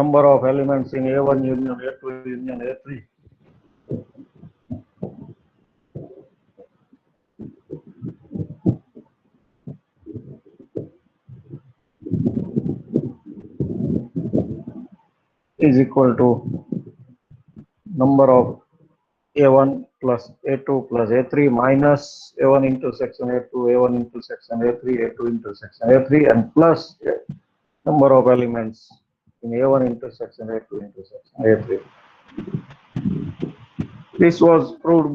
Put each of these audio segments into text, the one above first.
number of elements in A1 union A2 union A3. Is equal to number of A1 plus A2 plus A3 minus A1 intersection A2, A1 intersection A3, A2 intersection A3, and plus number of elements in A1 intersection A2 intersection A3. This was proved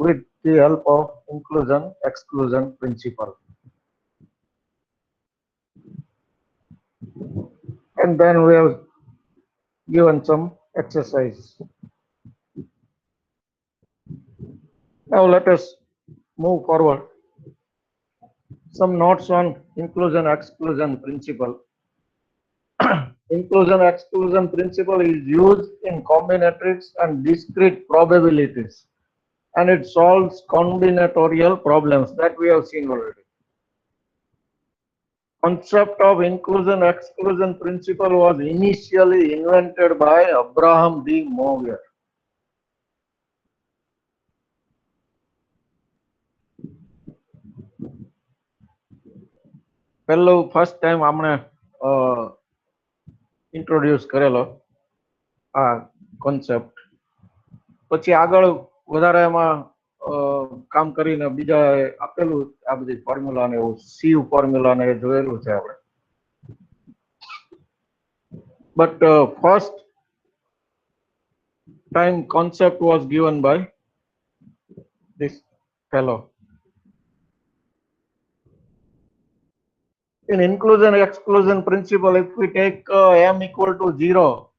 with the help of inclusion-exclusion principle. And then we have given some exercise. Now let us move forward. Some notes on inclusion-exclusion principle. Inclusion-exclusion principle is used in combinatorics and discrete probabilities, and it solves combinatorial problems that we have seen already. Concept of inclusion-exclusion principle was initially invented by Abraham D. Moyer. First time हमने introduce करेलो आ concept. પછી આગળ વધારે એમાં કામ કરીને બીજા આપેલું આ બધી ફોર્મ્યુલા ને એવું સીવ ફોર્મ્યુલા ને જોયેલું છે આપણે. But first time concept was given by this fellow. In inclusion-exclusion principle, if we take m equal to 0,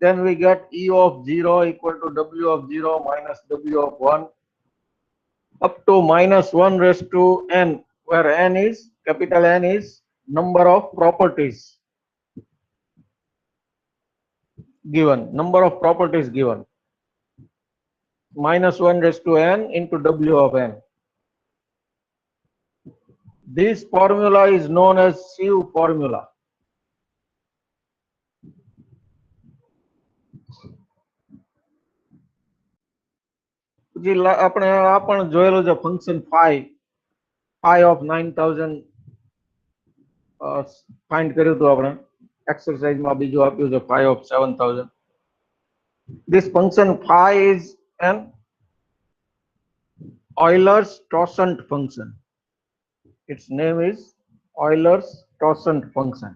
then we get E of 0 equal to W of 0 minus W of 1 up to minus 1 raised to n, where n is, capital N is number of properties given, number of properties given, minus 1 raised to n into W of n. This formula is known as sieve formula. આપણે આ પણ જોયેલું છે function phi of 9000 find કર્યું હતું આપણે exercise માં બીજું આપ્યું છે phi of 7000. This function phi is an Euler-Taussent function. Its name is Euler-Taussent function.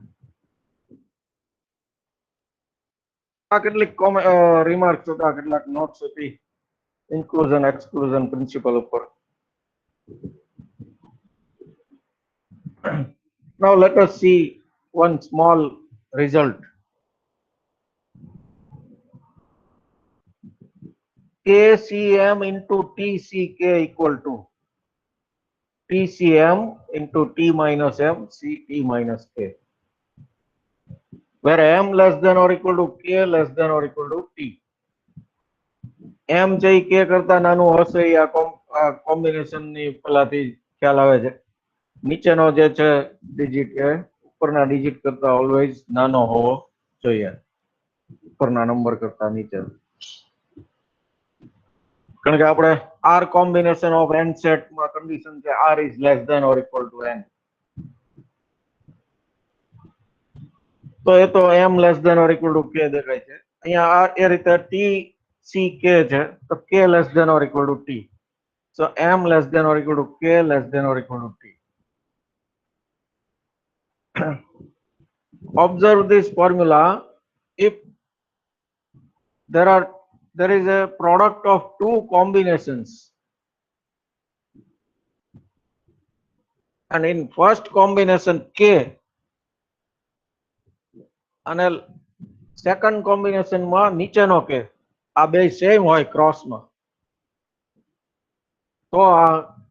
આ કેટલીક રિમાર્ક્સ હતા, કેટલાક નોટ્સ હતી inclusion-exclusion principle upar. Now let us see one small result. KCM into TCK equal to TCM into T minus M CT minus K, where M less than or equal to K less than or equal to T. M જે K કરતા નાનું હશે આ combination ની પહેલાથી ખ્યાલ આવે છે. નીચેનો જે છે ડિજિટ એ ઉપરના ડિજિટ કરતા ઓલવેઝ નાનો હોવો જોઈએ, ઉપરના નંબર કરતા નીચે. કારણ કે આપણે R combination of n set માં કન્ડિશન છે R is less than or equal to n. તો એ તો M less than or equal to K દેખાય છે. અહીંયા એ રીતે T CK છે તો K less than or equal to T. So M less than or equal to K less than or equal to T. Observe this formula. If there is a product of two combinations, and in first combination K and second combination માં નીચેનો K, આ બે same હોય cross માં, તો આ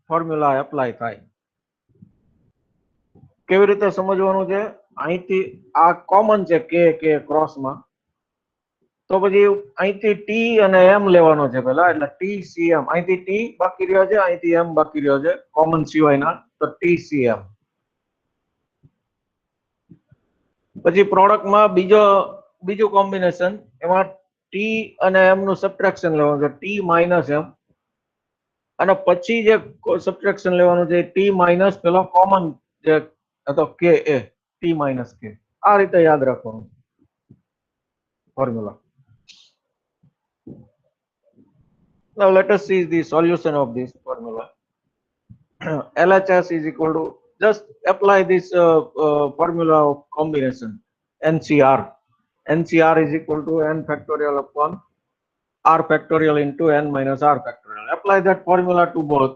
formula apply થાય. કેવી રીતે સમજવાનું છે? અહીંથી આ કોમન છે K ક્રોસ માં, તો પછી અહીંથી T અને M લેવાનો છે પહેલા, એટલે TCM. અહીંથી T બાકી રહ્યો છે, અહીંથી M બાકી રહ્યો છે કોમન સિવાયના, તો TCM. પછી પ્રોડક્ટમાં બીજો બીજું કોમ્બિનેશન, એમાં ટી અને એમ નું સબટ્રેક્શન લેવાનું છે, ટી માઇનસ એમ, અને પછી જે સબટ્રેક્શન લેવાનું છે ટી માઇનસ પેલો કોમન જે હતો કે એ, ટી માઇનસ કે. આ રીતે યાદ રાખવાનું formula. Now let us see the solution of this formula. LHS is equal to, just apply this formula of combination, NCR. NCR is equal to n factorial upon r factorial into n minus r factorial. Apply that formula to both.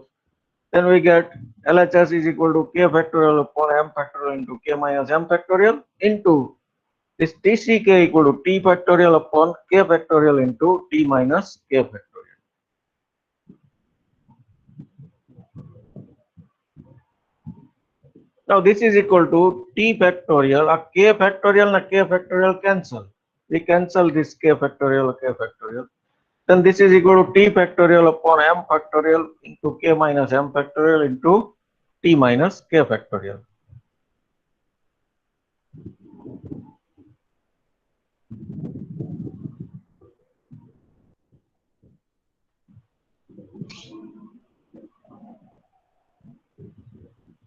Then we get LHS is equal to k factorial upon m factorial into k minus m factorial into this TCK equal to t factorial upon k factorial into t minus k factorial. Now this is equal to t factorial, a k factorial and k factorial cancel. We cancel this k factorial, k factorial. Then this is equal to t factorial upon m factorial into k minus m factorial into t minus k factorial.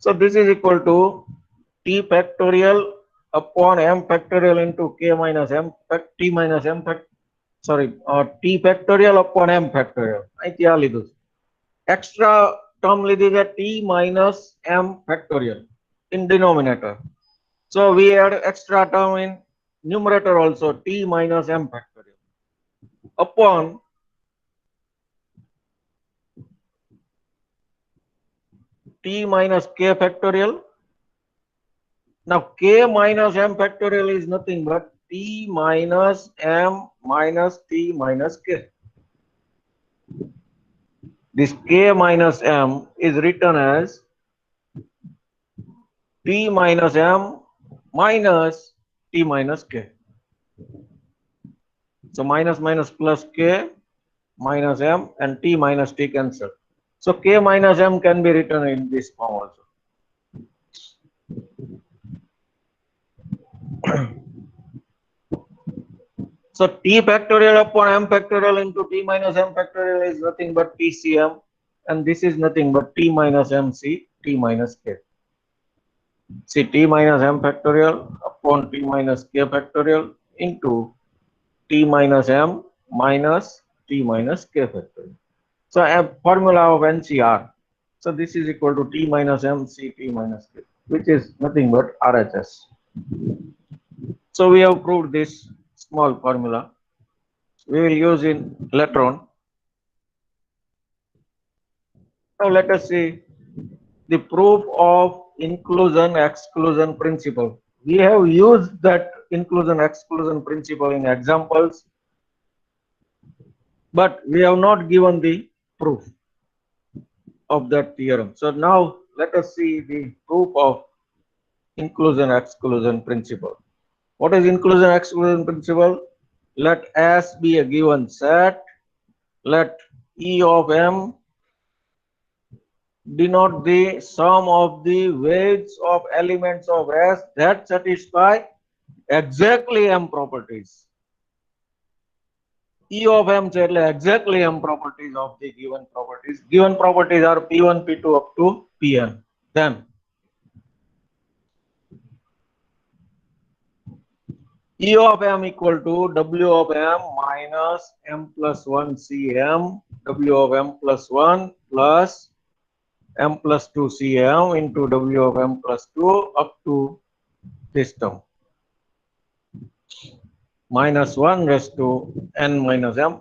So this is equal to t factorial upon m factorial into k minus m t minus m t factorial upon m factorial. અહીંથી આ લીધું છે. Extra term લીધી છે t minus m factorial in denominator. So we add extra term in numerator also, t minus m factorial upon t minus k factorial. Now k minus m factorial is nothing but t minus m minus t minus k. This k minus m is written as t minus m minus t minus k. So minus minus plus k minus m and t minus t cancel. So k minus m can be written in this form also. So t factorial upon m factorial into t minus m factorial is nothing but tcm, and this is nothing but t minus mc t minus k. See, t minus m factorial upon t minus k factorial into t minus m minus t minus k factorial. So a formula of NCR. So this is equal to t minus m c t minus k, which is nothing but RHS. So we have proved this small formula. We will use in later on. Now let us see the proof of inclusion exclusion principle. We have used that inclusion exclusion principle in examples, but we have not given the proof of that theorem. So now let us see the proof of inclusion exclusion principle. What is inclusion exclusion principle? Let S be a given set. Let E of M denote the sum of the weights of elements of S that satisfy exactly M properties. E of M છે એટલે exactly M properties of the given properties. Given properties are P1, P2 up to Pn. Then E of M equal to W of M minus M plus 1 Cm, W of M plus 1 plus M plus 2 Cm into W of M plus 2 up to this term. Minus 1 raised to N minus M.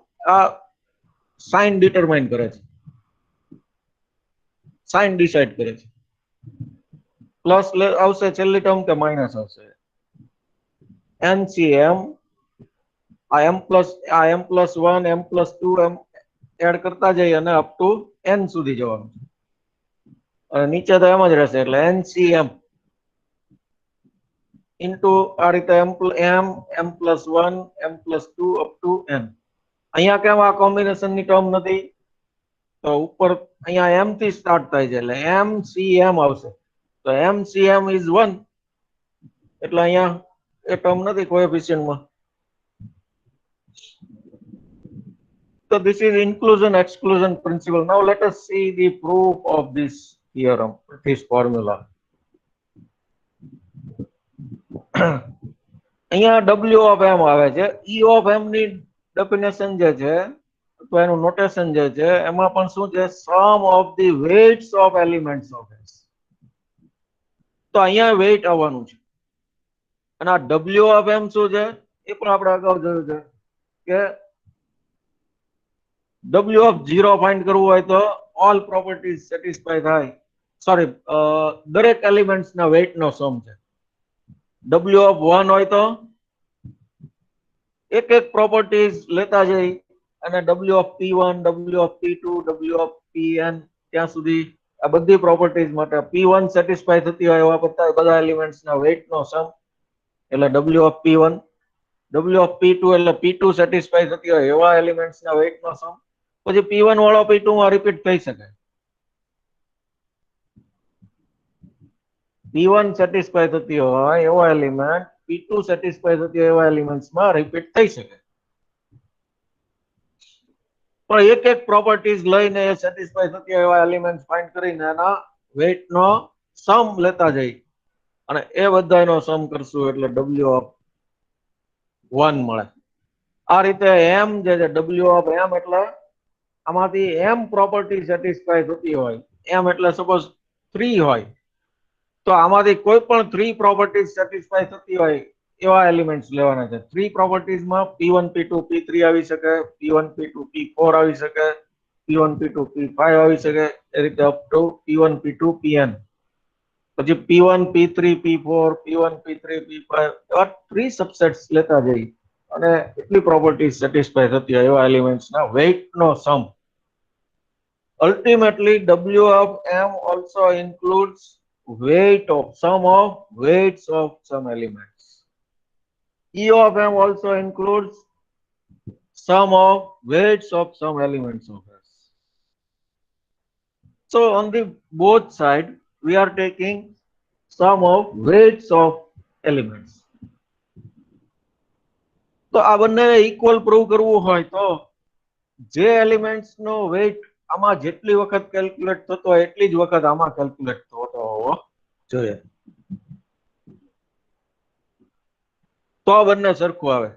Sign determine કરે છે. Sign decide કરે છે. Plus આવશે છેલ્લી term કે minus આવશે. NCM આ m plus 1 m plus 2 m add કરતા જઈએ અને અપ ટુ n સુધી જવાનું છે. અને નીચે તો એમ જ રહેશે એટલે NCM into આ રીતે m plus 1 m plus 2 up to n. અહીંયા કેમ આ કોમ્બિનેશન ની ટર્મ નથી તો ઉપર અહીંયા m થી સ્ટાર્ટ થાય છે એટલે MCM આવશે. તો MCM is 1 એટલે અહીંયા એ ટર્મ નથી કોએફિશિયન્ટ માં. So this is inclusion exclusion principle. Now let us see the proof of this theorem, this formula. અહીંયા W of M આવે છે. E of M ની ડેફિનેશન જે છે અથવા એનું નોટેશન જે છે એમાં પણ શું છે, sum of the weights of elements of S. તો અહીંયા વેઇટ આવવાનું છે અને આ W of M શું છે એ પણ આપણે અગાઉ જોયું છે કે W of 0 ફાઇન્ડ કરવું હોય તો ઓલ પ્રોપર્ટીઝ સેટિસ્ફાય થાય, સોરી દરેક એલિમેન્ટ્સ ના વેઇટ નો સમ છે. W of 1 હોય તો એક એક પ્રોપર્ટીઝ લેતા જઈ અને W of P1, W of P2, W of Pn ત્યાં સુધી આ બધી પ્રોપર્ટીઝ માટે P1 સેટિસ્ફાય થતી હોય એવા બધા એલિમેન્ટ્સ ના વેઇટ નો સમ એટલે W of P1, W of P2 એટલે P2 સેટિસ્ફાય થતી હોય એવા એલિમેન્ટ્સ ના વેઇટ નો સમ. પછી P1 વાળો P2 માં રિપીટ થઈ શકે. P1 સેટિસ્ફાય થતી હોય એવો એલિમેન્ટ P2 સેટિસ્ફાય થતી હોય એવા એલિમેન્ટ્સ માં રિપીટ થઈ શકે. પણ એક એક પ્રોપર્ટીઝ લઈને એ સેટિસ્ફાય થતી હોય એવા એલિમેન્ટ્સ ફાઇન્ડ કરીને એના વેઇટ નો સમ લેતા જઈ અને એ બધાનો સમ કરશું એટલે W of 1 મળે. આ રીતે M જે છે W of M એટલે આમાંથી M પ્રોપર્ટી સેટિસ્ફાય થતી હોય, M એટલે સપોઝ 3 હોય તો આમાંથી કોઈ પણ 3 પ્રોપર્ટીઝ સેટિસ્ફાય થતી હોય એવા એલિમેન્ટ્સ લેવાના છે. 3 પ્રોપર્ટીઝમાં P1 P2 P3 આવી શકે, P1 P2 P4 આવી શકે, P1 P2 P5 આવી શકે, એ રીતે up to P1 P2 Pn. પછી P1 P3 P4 P1 P3 P5 એવા 3 સબસેટ્સ લેતા જઈ અને એટલી પ્રોપર્ટીઝ સેટિસ્ફાય થતી હોય એવા એલિમેન્ટ્સ ના વેઇટ નો sum. Ultimately, W of M also includes weight of sum of weights of some elements. E of M also includes sum of weights of some elements of S. So on the both side, we are taking sum of weights of elements. તો આ બંને equal prove કરવું હોય તો જે elements નો weight આમાં જેટલી વખત કેલ્ક્યુલેટ થતો હોય એટલી જ વખત આમાં કેલ્ક્યુલેટ થતો હોવો જોઈએ. તો બંને સરખું આવે.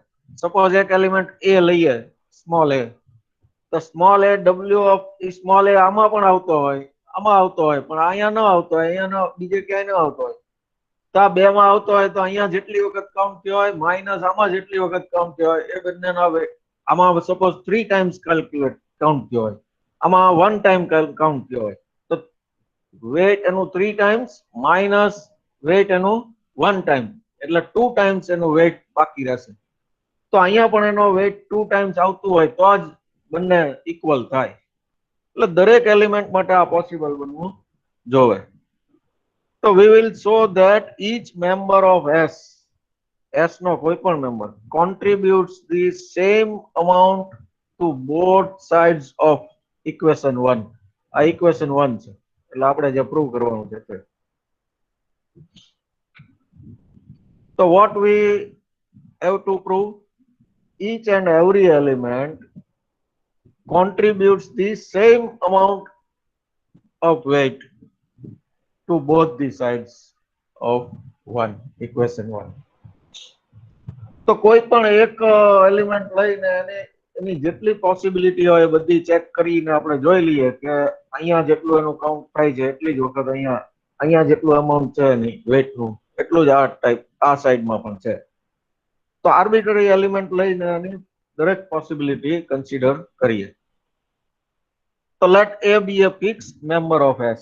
સપોઝ એક એલિમેન્ટ A લઈએ, સ્મોલ a, તો small a W of small a આમાં પણ આવતો હોય, આમાં આવતો હોય, પણ અહીંયા ન આવતો હોય, અહીંયા બીજે ક્યાંય ન આવતો હોય. તો આ બે માં આવતો હોય તો અહીંયા જેટલી વખત કાઉન્ટ થયો હોય માઇનસ આમાં જેટલી વખત કાઉન્ટ થયો હોય એ બંનેના આમાં સપોઝ 3 ટાઈમ્સ કેલ્ક્યુલેટ કાઉન્ટ થયો હોય, આમાં 1 ટાઈમ કાઉન્ટ થયો હોય તો વેઇટ એનું 3 ટાઈમ્સ માઇનસ વેઇટ એનું 1 ટાઈમ એટલે 2 ટાઈમ્સ એનું વેઇટ બાકી રહેશે. તો અહીંયા પણ એનો વેઇટ 2 ટાઈમ્સ આવતું હોય તો જ બંને ઇક્વલ થાય. એટલે દરેક એલિમેન્ટ માટે આ પોસિબલ બનવું જોવે. So we will show that each member of S no કોઈ પણ member contributes the same amount to both sides of equation 1. આ equation 1 છે એટલે આપણે જે પ્રૂવ કરવાનું છે તે. So what we have to prove, each and every element contributes the same amount of weight to both the sides of equation 1. તો કોઈ પણ એક એલિમેન્ટ લઈને એની જેટલી પોસિબિલિટી હોય બધી ચેક કરીને આપણે જોઈ લઈએ કે અહીંયા જેટલું એનું કાઉન્ટ થાય છે એટલી જ વખત અહીંયા જેટલું અમાઉન્ટ છે એની વેઇટનું એટલું જ આ ટાઈપ આ સાઈડમાં પણ છે. તો આર્બિટરી એલિમેન્ટ લઈને એની દરેક પોસિબિલિટી કન્સિડર કરીએ. તો late A be a fixed member of S.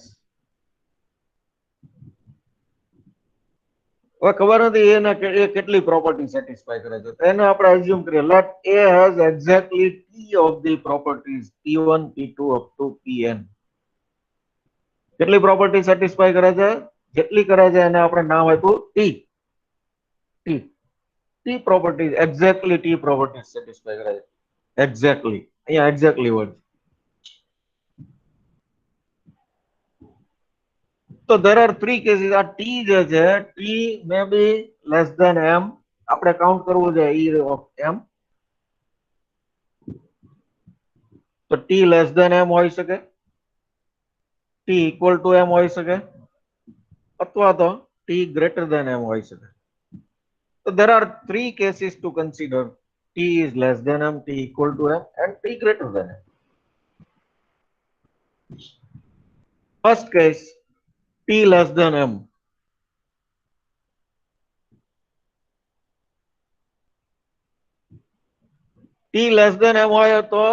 હવે ખબર નથી એને કેટલી પ્રોપર્ટી સેટિસ્ફાય કરે છે, એને આપણે એઝ્યુમ કરીએ late A has exactly T of the properties P1 P2 up to Pn. કેટલી પ્રોપર્ટી સેટિસ્ફાય કરે છે, જેટલી કરે છે એને આપણે નામ આપ્યું T properties, exactly T properties satisfy કરે છે. એક્ઝેક્ટલી અહીંયા exactly word. So there are 3 cases. આ T જે છે T may be less than M. આપણે કાઉન્ટ કરવું છે E of M. તો ટી લેસ ધેન એમ હોઈ શકે, ટી ઇક્વલ ટુ એમ હોઈ શકે, અથવા તો ટી ગ્રેટર ધેન એમ હોઈ શકે. So there are three cases to consider: t is less than m, t equal to m, and t greater than m. First case, t less than m. t less than m હોય તો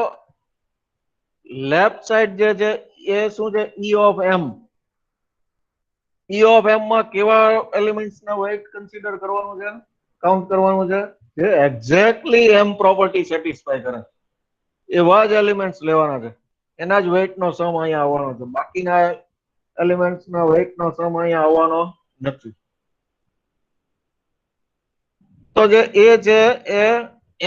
left side જે છે એ શું છે, e of m. e of m માં કેવા elements ના weight consider કરવાનું છે, કાઉન્ટ કરવાનું છે, જે એક્ઝેક્ટલી m પ્રોપર્ટી સેટિસ્ફાય કરે એવા જ એલિમેન્ટ્સ લેવાના છે. એના જ વેઇટ નો સમ અહીંયા આવવાનો છે, બાકીના એલિમેન્ટ્સ ના વેઇટ નો સમ અહીંયા આવવાનો નથી. તો જે એ છે એ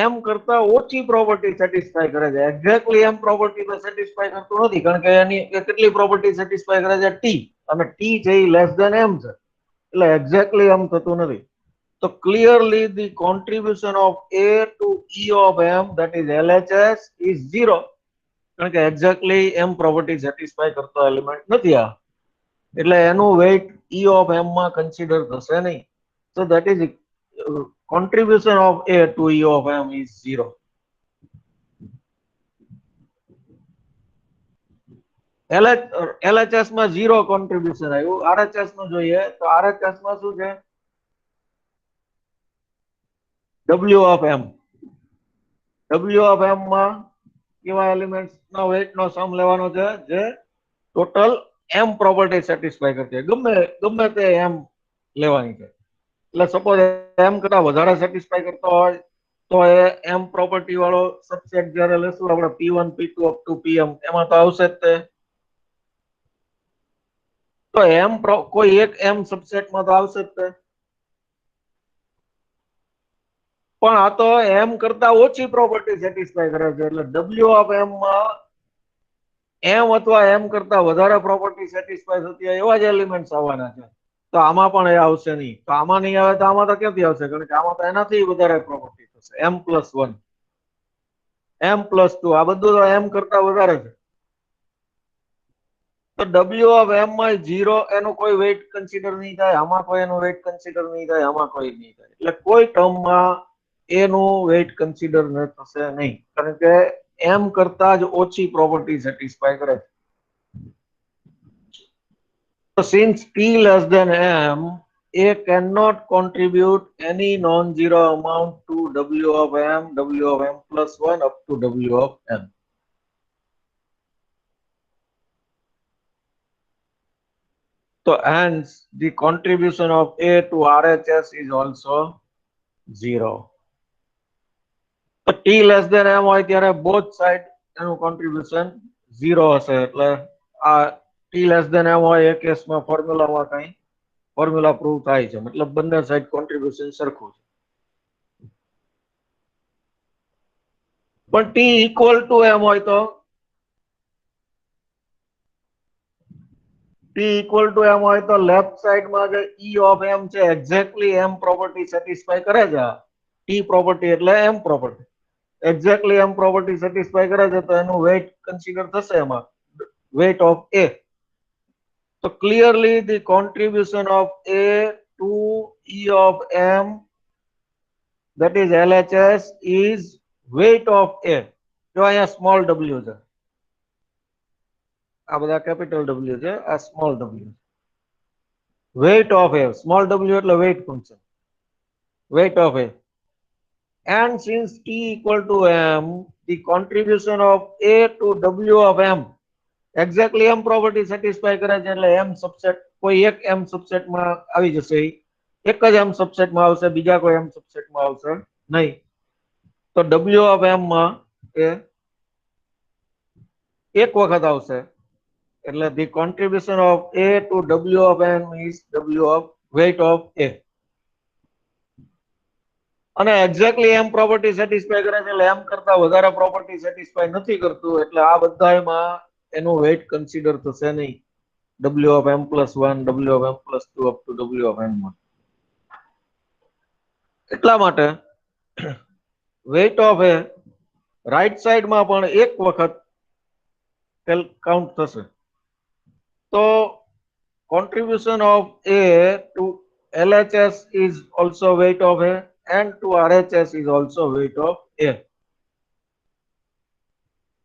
એમ કરતા ઓછી પ્રોપર્ટી સેટિસ્ફાય કરે છે. એક્ઝેક્ટલી એમ પ્રોપર્ટી તો સેટિસ્ફાય કરતું નથી, કારણ કે એની કેટલી પ્રોપર્ટી સેટિસ્ફાય કરે છે, ટી, અને ટી છે એ લેસ ધેન એમ છે, એટલે એક્ઝેક્ટલી એમ થતું નથી. તો clearly the contribution of A to E of M, that is LHS, is 0, કારણ કે એક્ઝેક્ટલી એમ પ્રોપર્ટી સેટિસ્ફાય કરતો એલિમેન્ટ નથી આ, એટલે એનું વેઇટ ઈ ઓફ એમ માં કન્સિડર થશે નહીં. So that is contribution of A to E of M is 0. LHS માં 0 કોન્ટ્રીબ્યુશન આવ્યું. RHS નું જોઈએ તો RHS માં શું છે, W of M. W of M માં કેવા એલિમેન્ટ્સ નો વેઇટ નો સમ લેવાનો છે, જે ટોટલ M પ્રોપર્ટી સેટિસ્ફાય કરતી ગમે તે M લેવાની છે. એટલે સપોઝ M કરતા વધારે સેટિસ્ફાય કરતો હોય તો એ M પ્રોપર્ટી વાળો સબસેટ જ્યારે લેશું આપણે P1 P2 up two PM, એમાં તો આવશે જ તે. તો M કોઈ એક M સબસેટમાં તો આવશે જ તે, પણ આ તો M કરતા ઓછી પ્રોપર્ટી સેટિસ્ફાય કરે છે, એટલે W ઓફ M માં M અથવા M કરતા વધારે પ્રોપર્ટી સેટિસ્ફાય થતી હોય એવા જ એલિમેન્ટ્સ આવવાના છે. તો આમાં પણ એ આવશે નહીં. તો આમાં નહીં આવે તો આમાં તો ક્યાંથી આવશે, કારણ કે આમાં તો એનાથી વધારે પ્રોપર્ટી થશે, M+1, M+2, આ બધું તો M કરતા વધારે છે. તો W ઓફ M માં 0, એનું કોઈ વેઇટ કન્સિડર નહીં થાય, આમાં કોઈ એનું વેઇટ કન્સિડર નહીં થાય, આમાં કોઈ નહીં થાય, એટલે કોઈ ટર્મમાં એનું વેઇટ કન્સિડર થશે નહીં, કારણ કે M કરતા જ ઓછી પ્રોપર્ટી સેટિસ્ફાય કરે છે. So since t less than m, A cannot contribute any non-zero amount to W of M, W of M+1 up to W of M. So hence the contribution of A to RHS is also 0. So t less than m હોય ત્યારે both side એનું contribution 0 હશે, એટલે આ t less than m હોય એ કેસમાં ફોર્મ્યુલામાં કઈ formula prove થાય છે, મતલબ બંને સાઈડ કોન્ટ્રીબ્યુશન સરખું છે. પણ t ઇક્વલ ટુ m હોય તો t ઇક્વલ ટુ m હોય તો લેફ્ટ સાઈડમાં જે e ઓફ m છે એક્ઝેક્ટલી m પ્રોપર્ટી સેટિસ્ફાય કરે છે. t પ્રોપર્ટી એટલે m property exactly m property satisfy કરે છે, તો એનું વેઇટ કન્સિડર થશે એમાં, weight of A. So clearly the contribution of A to E of M, that is LHS, is weight of A. જો અહીંયા small w છે, આ બધા capital W છે, આ small w. Weight of A, small w એટલે weight function, weight of A. And since T equal to M, the contribution of A to W of M exactly M property satisfy કરે છે, એટલે એમ subset કોઈ એક એમ સબસેટમાં આવી જશે, એક જ એમ સબસેટમાં આવશે, બીજા કોઈ એમ સબસેટમાં આવશે નહીં. તો W ઓફ M માં એ એક વખત આવશે, એટલે the contribution of A to W of M is W of weight of A. અને એક્ઝેક્ટલી એમ પ્રોપર્ટી સેટિસ્ફાય કરે છે, એટલે એમ કરતા વધારે પ્રોપર્ટી સેટિસ્ફાય નથી કરતું, એટલે આ બધામાં એનું વેઇટ કન્સિડર થશે નહીં, W of M+1, W of M+2 up to W of M માં. એટલા માટે વેઇટ ઓફ એ રાઈટ સાઈડમાં પણ એક વખત કાઉન્ટ થશે. તો contribution of A to LHS is also weight of A and to RHS is also weight of A.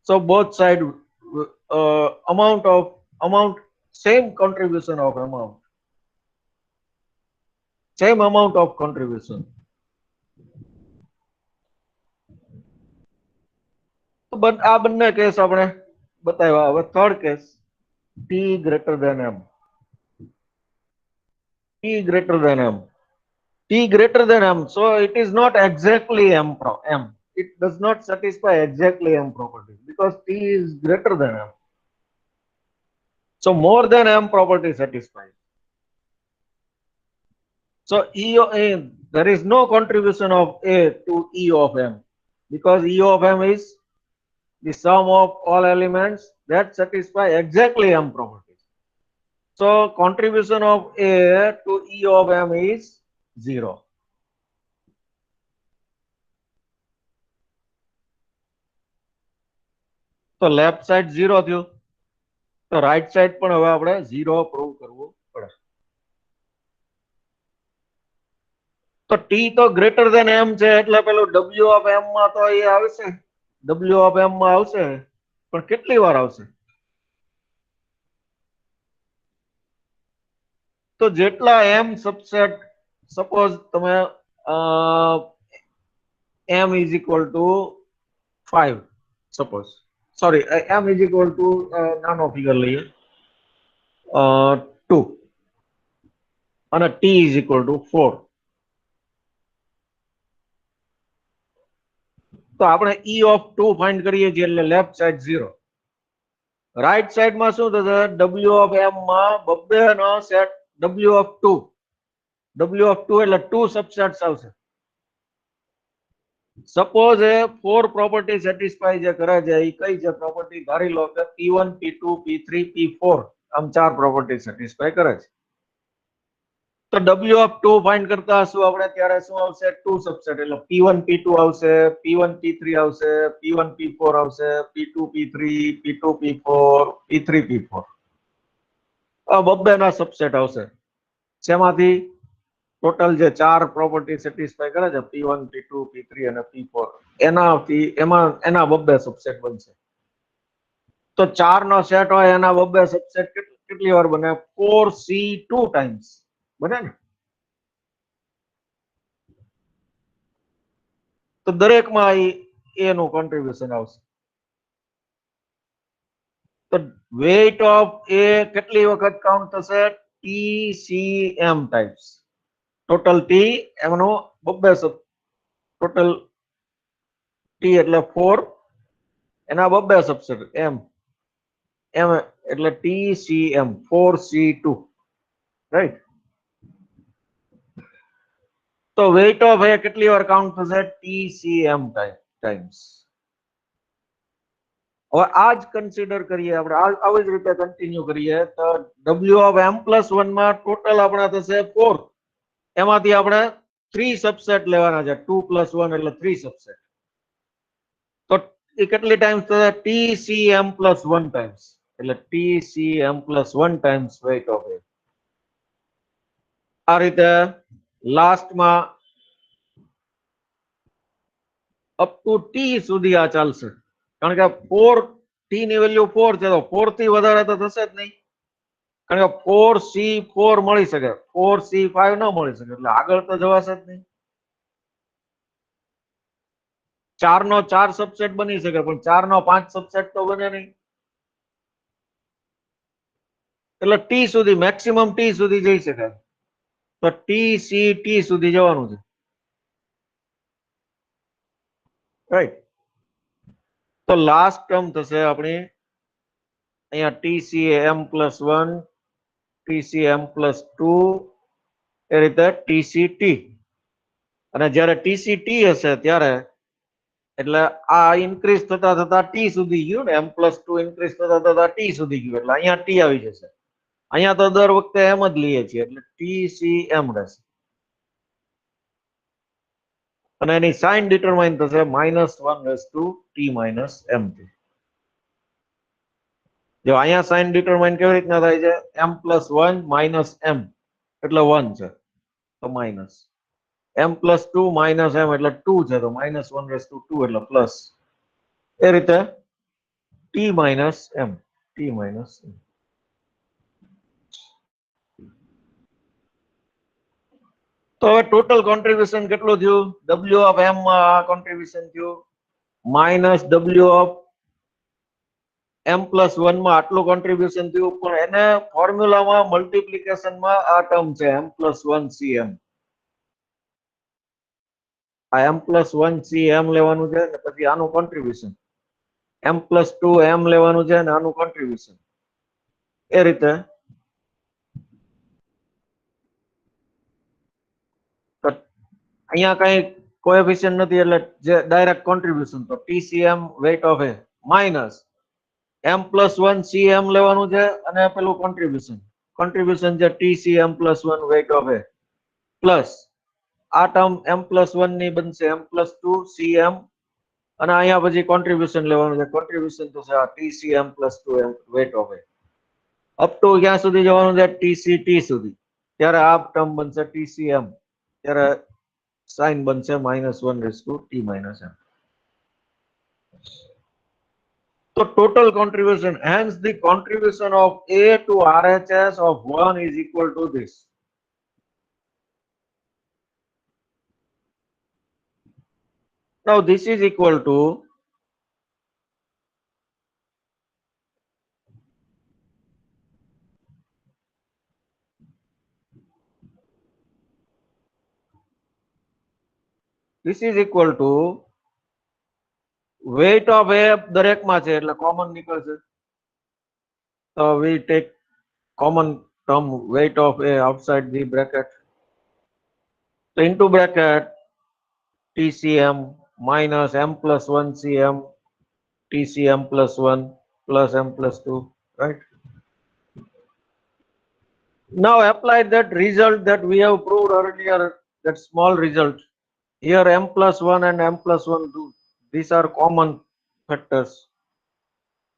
So both side amount same contribution of amount, same amount of contribution. But આ બંને case આપણે બતાવ્યા. હવે third case T greater than M. T greater than M. T greater than M. So it is not exactly M. It does not satisfy exactly M property because T is greater than M. So more than M property satisfied. So there is no contribution of A to E of M because E of M is the sum of all elements that satisfy exactly M properties. So contribution of A to E of M is 0. તો left side 0 થયું, તો right side પણ હવે આપણે 0 prove કરવું પડે. તો T તો ગ્રેટર ધેન M છે એટલે પેલું W ઓફ M માં તો એ આવશે, W ઓફ M માં આવશે, પણ કેટલી વાર આવશે? તો જેટલા M સબસેટ, સપોઝ તમે M is equal to 5, suppose sorry M is equal to નાનો ફિગર લઈએ 2 અને T is equal to 4. તો આપણે E of 2 ફાઇન્ડ કરીએ છીએ એટલે લેફ્ટ સાઈડ 0. રાઈટ સાઈડમાં શું થશે? W of M માં બબ્બેનો set W of 2. W of 2 એટલે 2 સબસેટ્સ આવશે. સપોઝ એ 4 પ્રોપર્ટી સેટિસ્ફાય જે કરે છે એ કઈ છે પ્રોપર્ટી? ધારી લો કે P1 P2 P3 P4 આમ 4 પ્રોપર્ટી સેટિસ્ફાય કરે છે. તો W of 2 ફાઇન્ડ કરતા હશું આપણે ત્યારે શું આવશે? 2 સબસેટ એટલે P1 P2 આવશે, P1 P3 આવશે, P1 P4 આવશે, P2 P3, P2 P4, P3 P4. આ બબ્બેના સબસેટ આવશે. જેમાંથી ટોટલ જે 4 પ્રોપર્ટી સેટિસ્ફાય કરે છે P1 P2 P3 અને P4 એના બબ્બે સબસેટ બનશે. તો 4 નો સેટ હોય એના બબ્બે સબસેટ કેટલી વાર બને? 4C2 ટાઈમ્સ બને ને? તો દરેકમાં A નું કોન્ટ્રીબ્યુશન આવશે. તો વેઇટ ઓફ A કેટલી વખત કાઉન્ટ થશે? TCM times. ટોટલ T એમનો બબ્બે ટોટલ T એટલે 4 એના બબ્બે સબસેટ M એટલે TCM 4C2 રાઈટ. તો વેઇટ ઓફ A કેટલી વાર કાઉન્ટ થશે? TCM times. હવે આ જ કન્સિડર કરીએ આપણે, આવી જ રીતે કન્ટિન્યુ કરીએ તો W of M+1 માં ટોટલ આપણા થશે 4. એમાંથી આપણે 3 સબસેટ લેવાના છે. 2 + 1 એટલે 3 સબસેટ. તો એ કેટલી ટાઈમ્સ થશે? TCM+1 times. એટલે TCM+1 times weight of A. આ રીતે લાસ્ટમાં અપ ટુ T સુધી આ ચાલશે. કારણ કે 4 T ની વેલ્યુ 4 છે તો 4 થી વધારે તો થશે જ નહીં. કારણ કે 4C4 મળી શકે, 4C5 ન મળી શકે એટલે આગળ તો જવાશે જ નહીં. 4 નો 4 સબસેટ બની શકે પણ 4 નો 5 સબસેટ તો બને નહીં. એટલે T સુધી મેક્સિમમ T સુધી જઈ શકે. તો TCT સુધી જવાનું છે રાઈટ. તો લાસ્ટ ટર્મ થશે આપણી અહીંયા TCM+1 TCM+2 એ રીતે TCT. અને જ્યારે TCT હશે ત્યારે એટલે આ ઇન્ક્રીઝ થતા થતા T સુધી ગયું ને, M+2 ઇન્ક્રીઝ થતા થતા T સુધી ગયું એટલે અહીંયા T આવી જશે. અહીંયા તો દર વખતે એમ જ લઈએ છીએ એટલે TCM રહેશે. અને એની સાઇન ડિટરમાઇન થશે -1 T - M. જો અહીંયા સાઇન ડિટરમાઇન કેવી રીતના થાય છે? m+1 માઇનસ m એટલે 1 છે તો માઇનસ, m+2 માઇનસ m એટલે 2 છે તો -1/2 એટલે પ્લસ. એ રીતે t minus m, t minus m. તો હવે ટોટલ કોન્ટ્રીબ્યુશન કેટલું થયું? w ઓફ m માં આ કોન્ટ્રીબ્યુશન થયું, માઇનસ w ઓફ m+1 માં આટલું કોન્ટ્રીબ્યુશન થયું, પણ એને ફોર્મ્યુલામાં મલ્ટીપ્લિકેશનમાં આ ટર્મ છે m+1 cm. આ m+1 cm લેવાનું છે ને પછી આનું કોન્ટ્રીબ્યુશન, m+2 m લેવાનું છે ને આનું કોન્ટ્રીબ્યુશન. એ રીતે અહીંયા કઈ કોએફિશિયન્ટ નથી એટલે જે ડાયરેક્ટ કોન્ટ્રીબ્યુશન, તો TCM weight of A minus m+1 cm લેવાનું છે અને પેલું કોન્ટ્રીબ્યુશન છે TCM+1 weight of A plus આ ટર્મ m+1 ની બનશે m+2 cm અને અહીંયા પછી કોન્ટ્રીબ્યુશન લેવાનું છે, કોન્ટ્રીબ્યુશન તો છે આ TCM+2 weight of A. Up to ક્યાં સુધી જવાનું છે? TCT સુધી. ત્યારે આ ટર્મ બનશે TCM, ત્યારે સાઇન બનશે -1/t માઇનસ m. તો total contribution, hence the contribution of A to RHS of 1 is equal to this. Now this is equal to weight of A દરેકમાં છે એટલે કોમન નીકળશે. So we take common term weight of A outside the bracket. So into bracket TCM minus m+1 cm TCM+1 plus m+2, right? Now apply that result that we have proved earlier, that small result. Here m+1 and m+1, these are common factors.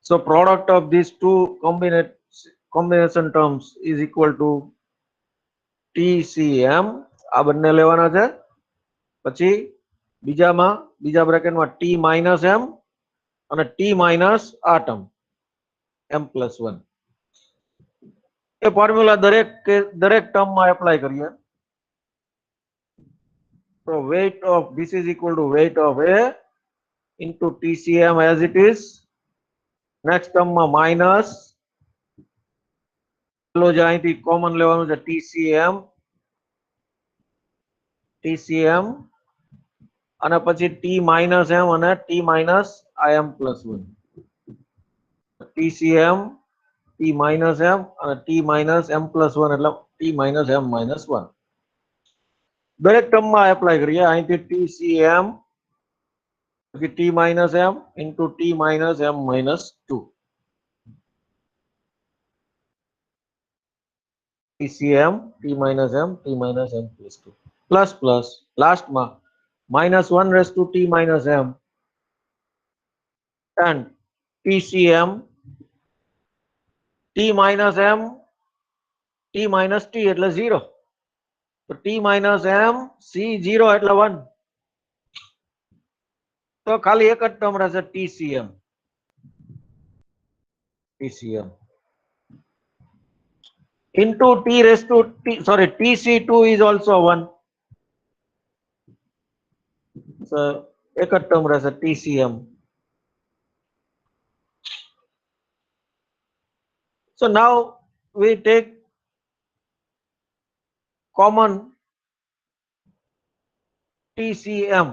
So product of these two combination terms is equal to TCM. આ બંને લેવાના છે. પછી બીજા બ્રેકેટમાં t minus m અને t minus આ term m+1. એ formula દરેક ટર્મમાં એપ્લાય કરીએ. So weight of this is equal to weight of A into TCM as it is. Next term માં માઇનસ પેલો જે અહીંથી કોમન લેવાનું છે TCM અને પછી t માઇનસ m અને t માઇનસ આ m+1. TCM t minus m અને t માઇનસ m+1 એટલે t માઇનસ m-1. દરેક ટર્મમાં એપ્લાય કરીએ. અહીંથી TCM પછી t minus m into t minus m-2. TCM t minus m t minus m+2 plus last માં -1/t minus m and TCM t minus m t minus t એટલે 0. તો t minus m c0 એટલે 1. તો ખાલી એક જ term રહેશે TCM. Into t raised to t, sorry, TC2 is also 1. So एक term रहता है TCM. So now we take common TCM.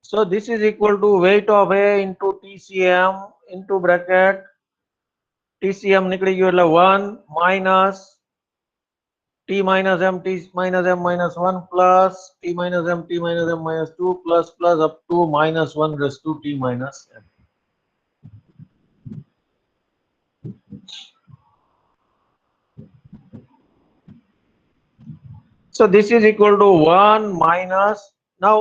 So this is equal to weight of A into TCM into bracket TCM निकली गई એટલે 1 minus t minus m t minus m-1 plus t minus m t minus m-2 plus up to -1/t minus m. So this is equal to 1 minus, now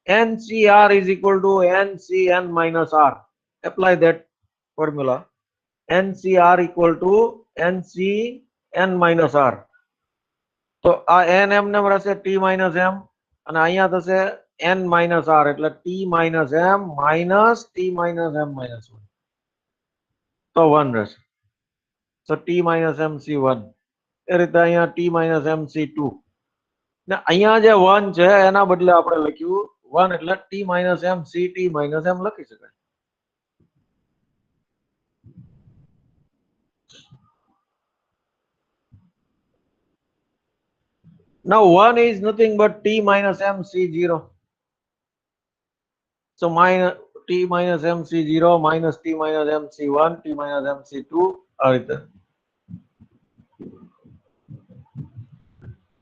NCR is equal to NCN minus R. Apply that formula, NCR equal to NCN minus R. તો આ n એમને રહેશે t minus m અને અહીંયા થશે n minus r એટલે t minus m minus t minus m minus 1 તો 1 રહેશે. So t minus m c1 એ રીતે અહીંયા t minus m c2 ને અહીંયા જે 1 છે એના બદલે આપણે લખ્યું 1 એટલે t minus m c t minus m લખી શકાય. Now 1 is nothing but t minus m c0. So minus t minus m c0 minus t minus m c1 t minus m c2 આ રીતે.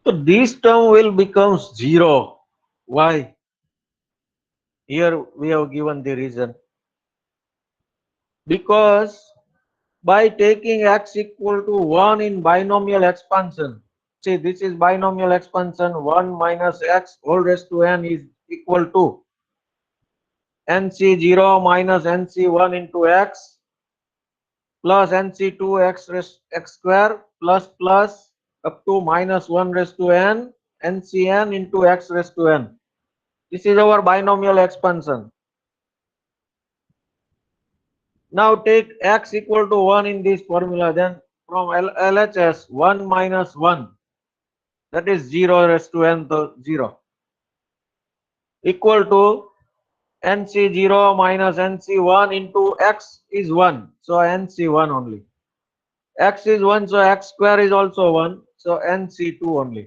So this term will become 0. Why? Here we have given the reason. Because by taking x equal to 1 in binomial expansion, see this is binomial expansion, 1 minus x whole raised to n is equal to nc0 minus nc1 into x plus nc2 x square plus up to minus 1 raised to n ncn into x raised to n. This is our binomial expansion. Now take x equal to 1 in this formula, then from LHS 1 minus 1, that is 0 raised to n, so 0, equal to nc0 minus nc1 into x is 1, so nc1 only. X is 1, so x square is also 1, so nc2 only.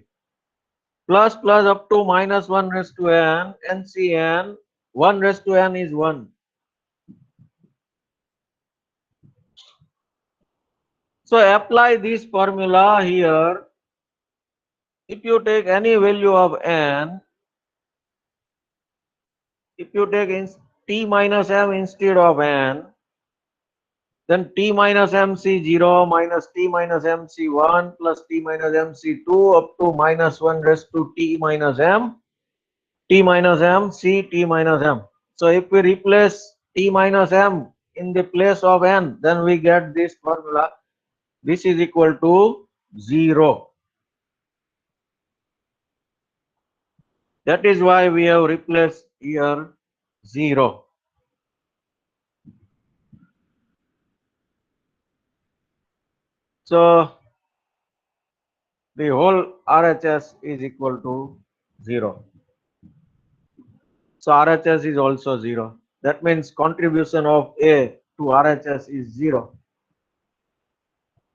Plus up to minus 1 raised to n, ncn, 1 raised to n is 1. So apply this formula here. If you take any value of n, if you take t minus m instead of n, then t minus mc0 minus t minus mc1 plus t minus mc2 up to minus 1 raised to t minus m c t minus m. So if we replace t minus m in the place of n, then we get this formula. This is equal to 0. That is why we have replaced here 0. So the whole RHS is equal to 0. So RHS is also 0. That means contribution of A to RHS is 0.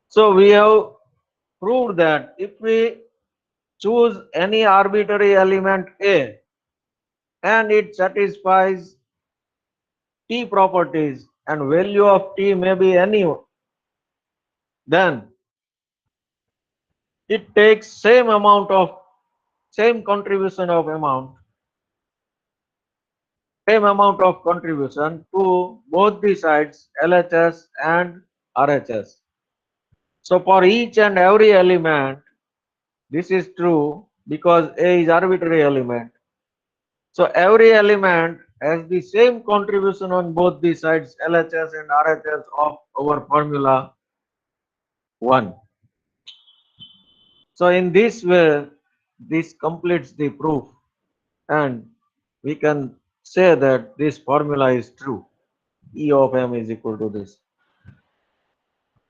So we have proved that if we choose any arbitrary element A and it satisfies T properties and value of T may be any, then it takes same contribution of contribution to both the sides LHS and RHS. So for each and every element, this is true because A is arbitrary element. So every element has the same contribution on both the sides LHS and RHS of our formula 1. So in this way, this completes the proof and we can say that this formula is true. E of m is equal to this.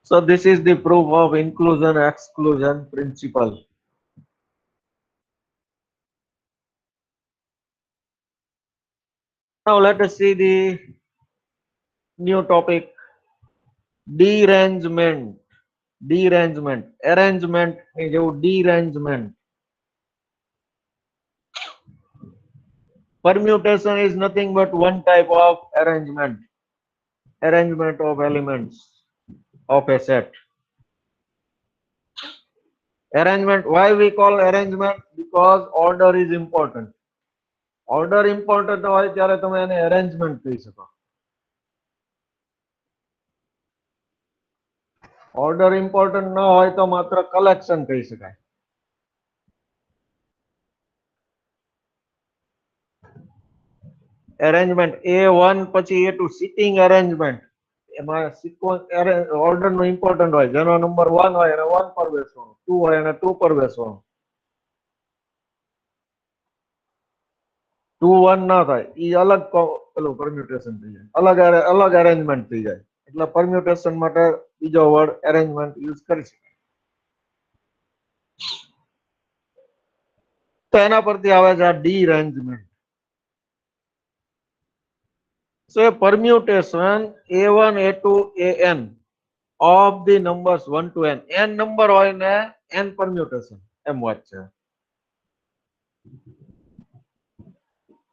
So this is the proof of inclusion exclusion principle. Now let us see the new topic, derangement. Arrangement is derangement. Permutation is nothing but one type of arrangement of elements of a set. Arrangement, why we call arrangement? Because order is important. Order important હોય ત્યારે તમે એને arrangement કહી શકો. Order important ન હોય તો માત્ર collection કહી શકાય. Arrangement A1 પછી A2 sitting arrangement. એમાં સિક્વન્સ ઓર્ડર નો ઇમ્પોર્ટન્ટ હોય. જેનો નંબર 1 હોય એને 1 પર બેસવાનું, 2 હોય એને 2 પર બેસવાનું. 2 1 ના થાય, એ અલગ પેલું પરમ્યુટેશન થઈ જાય, અલગ અરેન્જમેન્ટ થઈ જાય. એટલે પરમ્યુટેશન માટે બીજો વર્ડ અરેન્જમેન્ટ યુઝ કરી શકાય. તો એના પરથી આવે છે આ ડીરેન્જમેન્ટ. So a permutation a1 a2 an of the numbers 1 to n number હોય ને n permutation એમ વાત છે.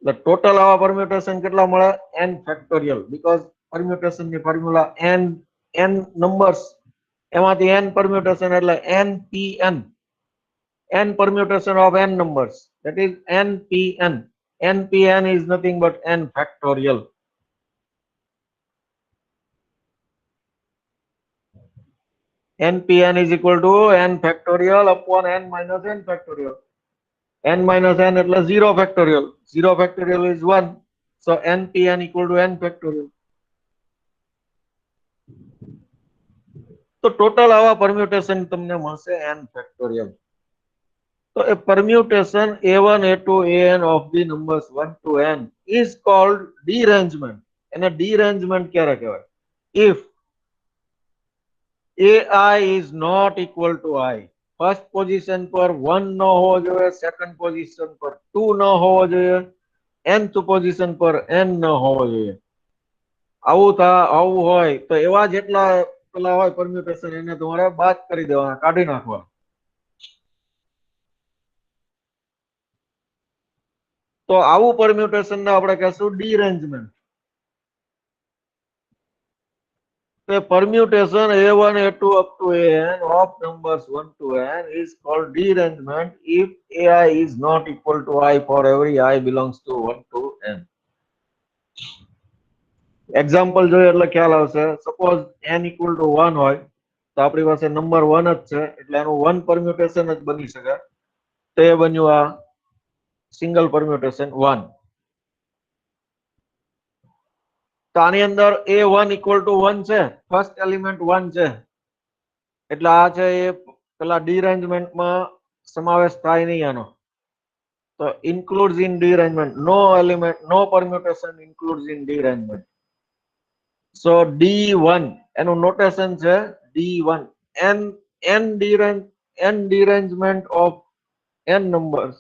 The total આવા permutation કેટલા મળે? n factorial, because permutation ની formula n numbers, એમાંથી n permutation એટલે npn, n permutation of n numbers, that is npn. npn is nothing but n factorial. npn is equal to n factorial upon n minus n factorial. n minus n એટલે 0 factorial. 0 factorial is 1. So npn equal to n factorial. તો total આવા permutation તમને મળશે n factorial. So a permutation a1 a2 an of the numbers 1 to n is called derangement. એને derangement ક્યારે કહેવાય? If ai is not equal to I. First position પર 1 ન હોવો જોઈએ, સેકન્ડ પોઝિશન પર 2 ન હોવો જોઈએ, nth પોઝિશન પર n ન હોવો જોઈએ. આવું હોય તો એવા જેટલા પેલા હોય પરમ્યુટેશન એને તમારે બાદ કરી દેવાના, કાઢી નાખવા. તો આવું પરમ્યુટેશન ને આપણે કહેશું ડીરેન્જમેન્ટ. The permutation a1 a2 up to an of numbers 1 to n is called derangement if ai is not equal to I for every I belongs to 1 to n. Example જોઈએ એટલે ખ્યાલ આવશે. સપોઝ n equal to 1 હોય તો આપણી પાસે number 1 જ છે એટલે એનું 1 પરમ્યુટેશન જ બની શકે. તો એ બન્યું આ સિંગલ પરમ્યુટેશન 1. તો આની અંદર a1 equal to 1 છે, ફર્સ્ટ એલિમેન્ટ 1 છે એટલે આ છે એ પેલા ડીરેન્જમેન્ટમાં સમાવેશ થાય નહીં આનો. તો includes in derangement, no element, no permutation includes in derangement. So d1 એનું નોટેશન છે d1. n derangement of n numbers,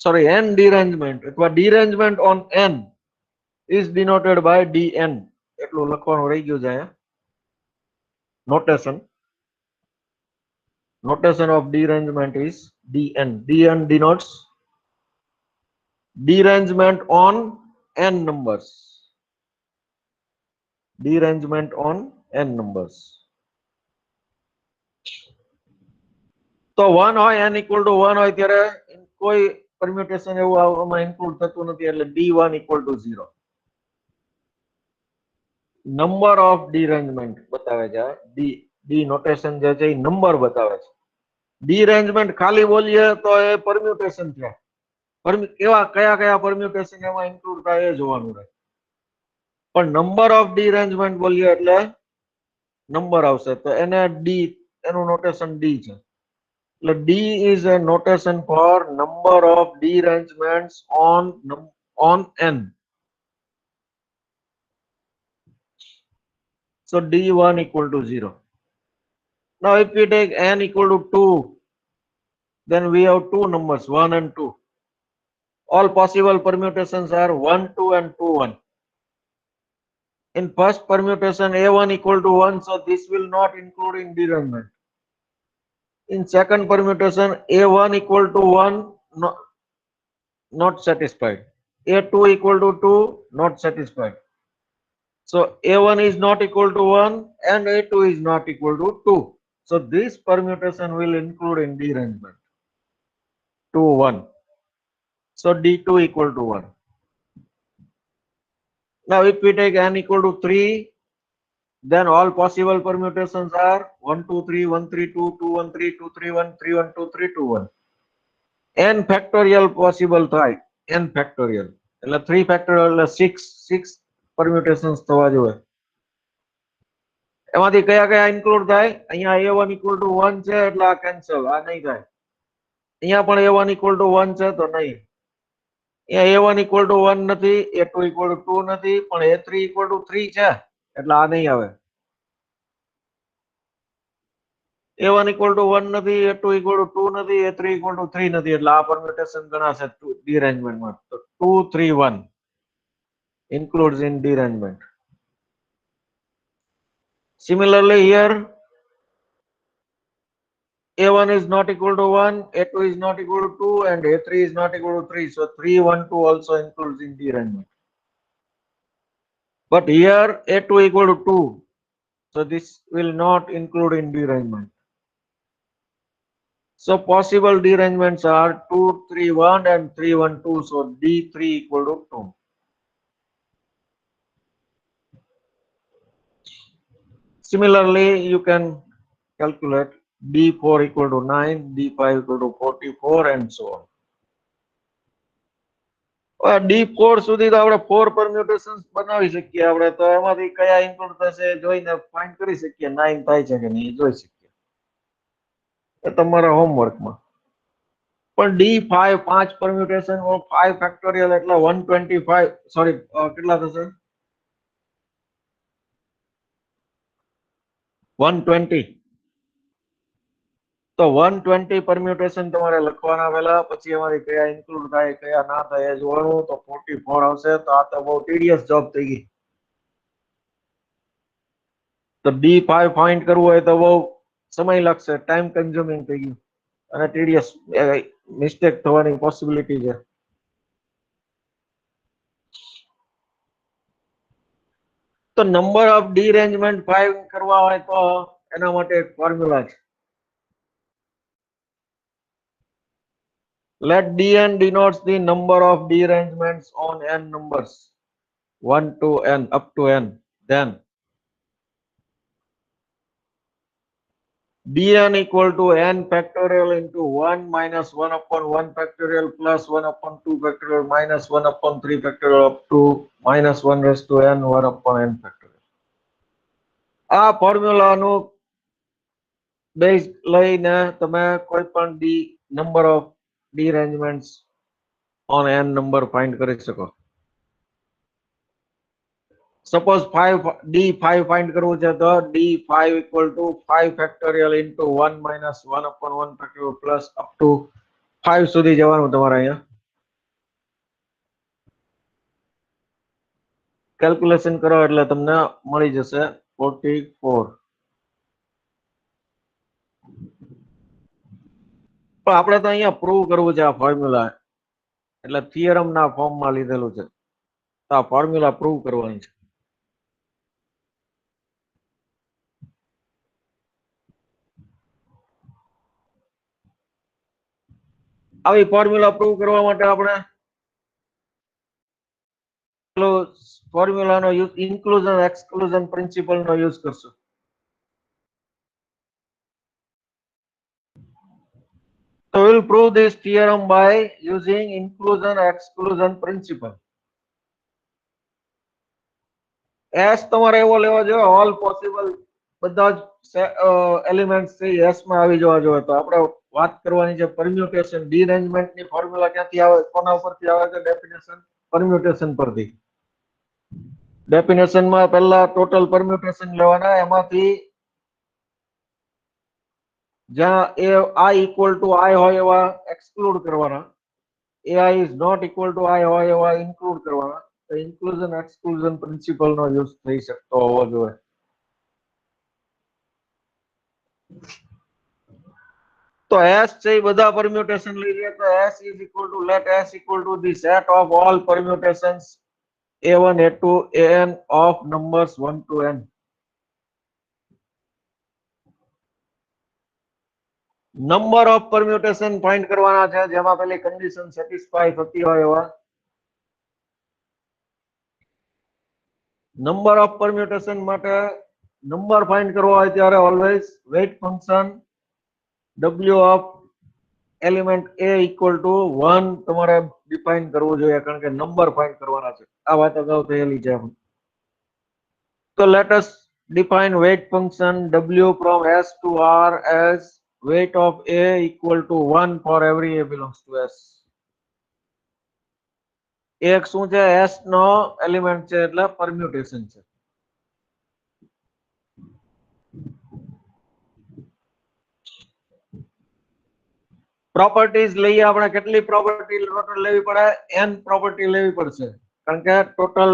sorry, n derangement અથવા derangement on n is denoted by dn. એટલું લખવાનું રહી ગયું છે. Notation of derangement is dn. dn denotes derangement on n numbers. Derangement on n numbers. તો 1 હોય n equal to 1 હોય ત્યારે કોઈ permutation એવું આમાં ઇન્ક્લુડ થતું નથી એટલે d1 equal to 0. Number of derangement બતાવે છે. ડી નોટેશન જે છે એ નંબર બતાવે છે. ડીરેન્જમેન્ટ ખાલી બોલીએ તો એ પરમ્યુટેશન છે. એવા કયા પરમ્યુટેશન એમાં ઇન્ક્લુડ થાય એ જોવાનું રહે. પણ નંબર ઓફ ડીરેન્જમેન્ટ બોલીએ એટલે નંબર આવશે તો એને ડી, એનું નોટેશન ડી છે. એટલે D is a notation for number of derangements on n. So d1 equal to 0. Now if we take n equal to 2, then we have two numbers 1 and 2. All possible permutations are 1 2 and 2 1. In first permutation a1 equal to 1, so this will not include in derangement. In second permutation a1 equal to 1, not satisfied. a2 equal to 2, not satisfied. So a1 is not equal to 1 and a2 is not equal to 2. So this permutation will include in derangement 2 1. So d2 equal to 1. Now if we take n equal to 3, then all possible permutations are 1 2 3 1 3 2 2 1 3 2 3 1 3 1 2 3 2 1. n factorial possible થાય. n factorial એટલે 3 factorial એટલે 6 permutations થવા જોઈએ. એમાંથી કયા કયા include થાય? અહીંયા a1 equal to 1 છે એટલે આ કેન્સલ, આ નહીં થાય. અહીંયા પણ a1 equal to 1 છે તો નહીં. અહીંયા a1 equal to 1 નથી, a2 equal to 2 નથી, પણ a3 equal to 3 છે એટલે આ નહીં આવે. a1 equal to 1 નથી, a2 equal to 2 નથી, a3 equal to 3 નથી એટલે આ permutation ગણાશે derangement માં. તો 2 3 1 includes in derangement. Similarly here a1 is not equal to 1, a2 is not equal to 2 and a3 is not equal to 3, so 3 1 2 also includes in derangement. But here a2 equal to 2, so this will not include in derangement. So possible derangements are 2 3 1 and 3 1 2, so d3 equal to 2. Similarly, you can calculate d4 equal to 9, d5 equal to 44 and so on. d4 સુધી તો આપણે 4 permutations બનાવી શકીએ. આપણે તો એમાંથી કયા include થશે જોઈને ફાઇન્ડ કરી શકીએ, 9 થાય છે કે નહીં એ જોઈ શકીએ. એ તમારા હોમવર્કમાં. પણ d5 5 permutation or 5 factorial એટલે 125, સોરી કેટલા થશે? 120. તો 120 permutation તમારે લખવાના પહેલા, પછી એમાંથી કયા ઇન્ક્લુડ થાય કયા ના થાય એ જોવાનું. તો 44 આવશે. તો આ તો બહુ ટીડિયસ જોબ થઈ ગઈ. તો d5 ફાઇન્ડ કરવું હોય તો બહુ સમય લાગશે, ટાઈમ કન્ઝ્યુમિંગ થઈ ગયું અને ટીડિયસ મિસ્ટેક થવાની પોસિબિલિટી છે. તો નંબર ઓફ ડીરેન્જમેન્ટ ફાઇન્ડ કરવા હોય તો એના માટે એક ફોર્મ્યુલા છે. Let dn denotes the number of derangements on n numbers 1 to n up to n. Then dn equal to n factorial into 1 minus 1 upon 1 factorial plus 1 upon 2 factorial minus 1 upon 3 factorial up to minus 1 raised to n 1 upon n factorial. આ ફોર્મ્યુલાનું base લઈને તમે કોઈ પણ number of derangements on n number find કરી શકો. Suppose 5 d5 find કરવું છે તો d5 equal to 5 factorial into 1 minus 1 upon 1 factorial plus up to 5 સુધી જવાનું તમારે અહીંયા. કેલ્ક્યુલેશન કરો એટલે તમને મળી જશે 44. પણ આપણે તો અહીંયા પ્રૂવ કરવું છે આ ફોર્મ્યુલા, એટલે થિયરમ ના ફોર્મમાં લીધેલું છે. તો આ ફોર્મ્યુલા પ્રૂવ કરવાની છે. આવી ફોર્મ્યુલા પ્રૂવ કરવા માટે આપણે ફોર્મ્યુલાનો યુઝ ઇન્ક્લુઝન એક્સક્લુઝન પ્રિન્સિપલનો યુઝ કરશું. So we will prove this theorem by using inclusion exclusion principle. S તમારે એવો લેવો જોઈએ all possible બધા જ એલિમેન્ટ્સ છે S માં આવી જવા જોઈએ. તો આપણે વાત કરવાની છે પરમ્યુટેશન. ડીરેન્જમેન્ટ ની ફોર્મ્યુલા ક્યાંથી આવે, કોના ઉપરથી આવે છે? ડેફિનેશન પરમ્યુટેશન પરથી. ડેફિનેશન માં પહેલા ટોટલ પરમ્યુટેશન લેવાના, એમાંથી જ્યાં i equal to i હોય એવા એક્સક્લુડ કરવાના, ai is not equal to i હોય એવા ઇન્ક્લુડ કરવાના. તો ઇન્ક્લુઝન એક્સક્લુઝન પ્રિન્સિપલ નો યુઝ થઈ શકતો હોવો જોઈએ. તો s છે એ બધા પરમ્યુટેશન લઈ લે તો s is equal to, let s equal to the set of all permutations a1 a2 an of numbers 1 to n. Number of permutation find કરવાના છે જેમાં પેલી કન્ડિશન સેટિસ્ફાય થતી હોય એવા. નંબર ઓફ પરમ્યુટેશન માટે નંબર ફાઇન્ડ કરવો હોય ત્યારે always weight function w of element a equal to 1 તમારે ડિફાઇન કરવું જોઈએ, કારણ કે નંબર ફાઇન્ડ કરવાના છે. આ વાત અગાઉ થયેલી છે. તો let us define weight function W from S to R as weight of A equal to 1 for every A belongs to S. એક શું છે S નો એલિમેન્ટ છે એટલે પરમ્યુટેશન છે. પ્રોપર્ટીઝ લઈએ આપણે કેટલી પ્રોપર્ટી ટોટલ લેવી પડે n પ્રોપર્ટી લેવી પડશે કારણ કે ટોટલ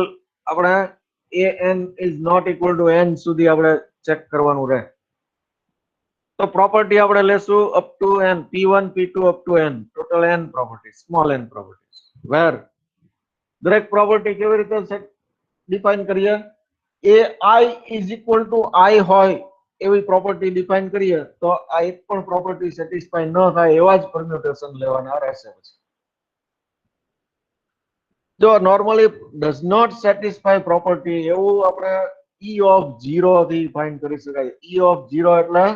આપણે an is not equal to n સુધી આપણે ચેક કરવાનું રહે. તો પ્રોપર્ટી આપણે લેશું up to n p1 p2 up to n total n property small n properties where દરેક પ્રોપર્ટી કેવી રીતે ડિફાઇન કરીએ ai is equal to i હોય એવી પ્રોપર્ટી ડિફાઇન કરીએ તો આ એક પણ પ્રોપર્ટી સેટિસ્ફાય ન થાય એવા જ પરમ્યુટેશન લેવાના રહેશે. જો normally does not satisfy property એવું આપણે e ઓફ 0 થી ફાઇન્ડ કરી શકાય. e ઓફ 0 એટલે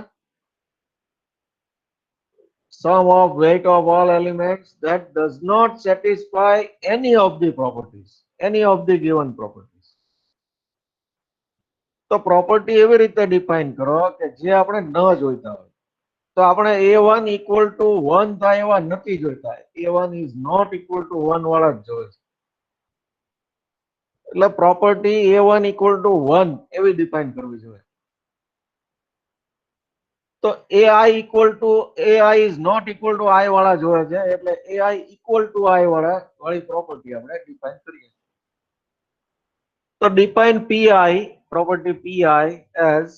sum of weight of all elements that does not satisfy any of the properties, any of the given properties. તો પ્રોપર્ટી એવી રીતે ડિફાઇન કરો કે જે આપણે ન જોઈતા હોય. તો આપણે a1 equal to 1 થાય એવા નથી જોઈતા. a1 is not equal to 1 વાળા જ જોઈએ. એટલે પ્રોપર્ટી a1 equal to 1 એવી ડિફાઇન કરવી જોઈએ. તો ai equal to ai is not equal to i વાળા જોઈએ છે એટલે ai equal to i વાળી પ્રોપર્ટી આપણે ડિફાઇન કરીએ. તો define pi property pi as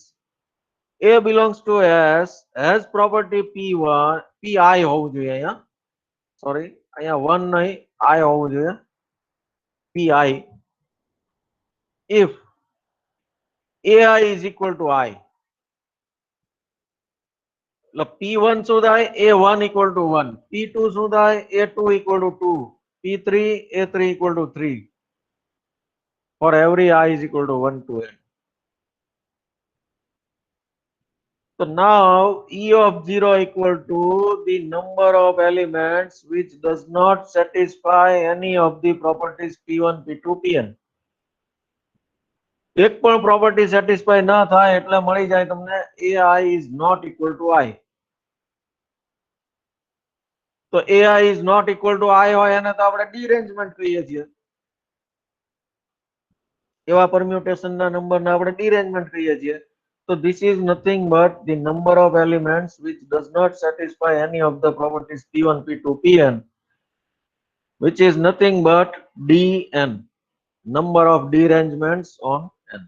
a belongs to s has property p1 pi હોવું જોઈએ અહીંયા સોરી અહીંયા 1 નહીં i હોવું જોઈએ pi if ai is equal to i. એટલે p1 શું થાય a1 equal to 1 p2 શું થાય a2 equal to 2 p3 a3 equal to 3 for every I is equal to 1 to n. So now E of 0 equal to the number of elements which does not satisfy any of the properties P1, P2, Pn. એક પણ property satisfy ના થાય એટલે મળી જાય તમને ai is not equal to i. તો ai is not equal to i હોય એને તો આપણે ડીરેન્જમેન્ટ કહીએ છીએ. એવા પરમ્યુટેશન ના નંબરને આપણે ડીરેન્જમેન્ટ કહીએ છીએ. So this is nothing but the number of elements which does not satisfy any of the properties P1, P2, Pn, which is nothing but dn, number of derangements on n.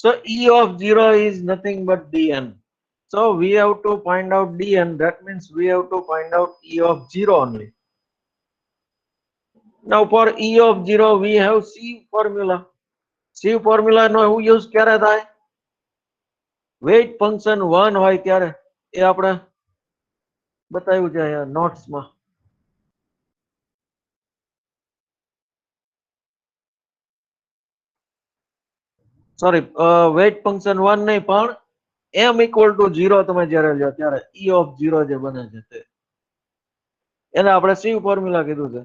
So E of 0 is nothing but dn. So we have to find out dn. That means we have to find out E of 0 only. Now for E of 0 we have C formula. C formula no use ક્યારે થાય weight function 1 હોય ત્યારે એ આપણે બતાવ્યું છે અહીંયા નોટ્સમાં. Sorry weight function 1 નહીં પણ m equal to 0 તમે જ્યારે લ્યો ત્યારે E of 0 જે બને છે તે એને આપણે C ફોર્મ્યુલા કીધું છે.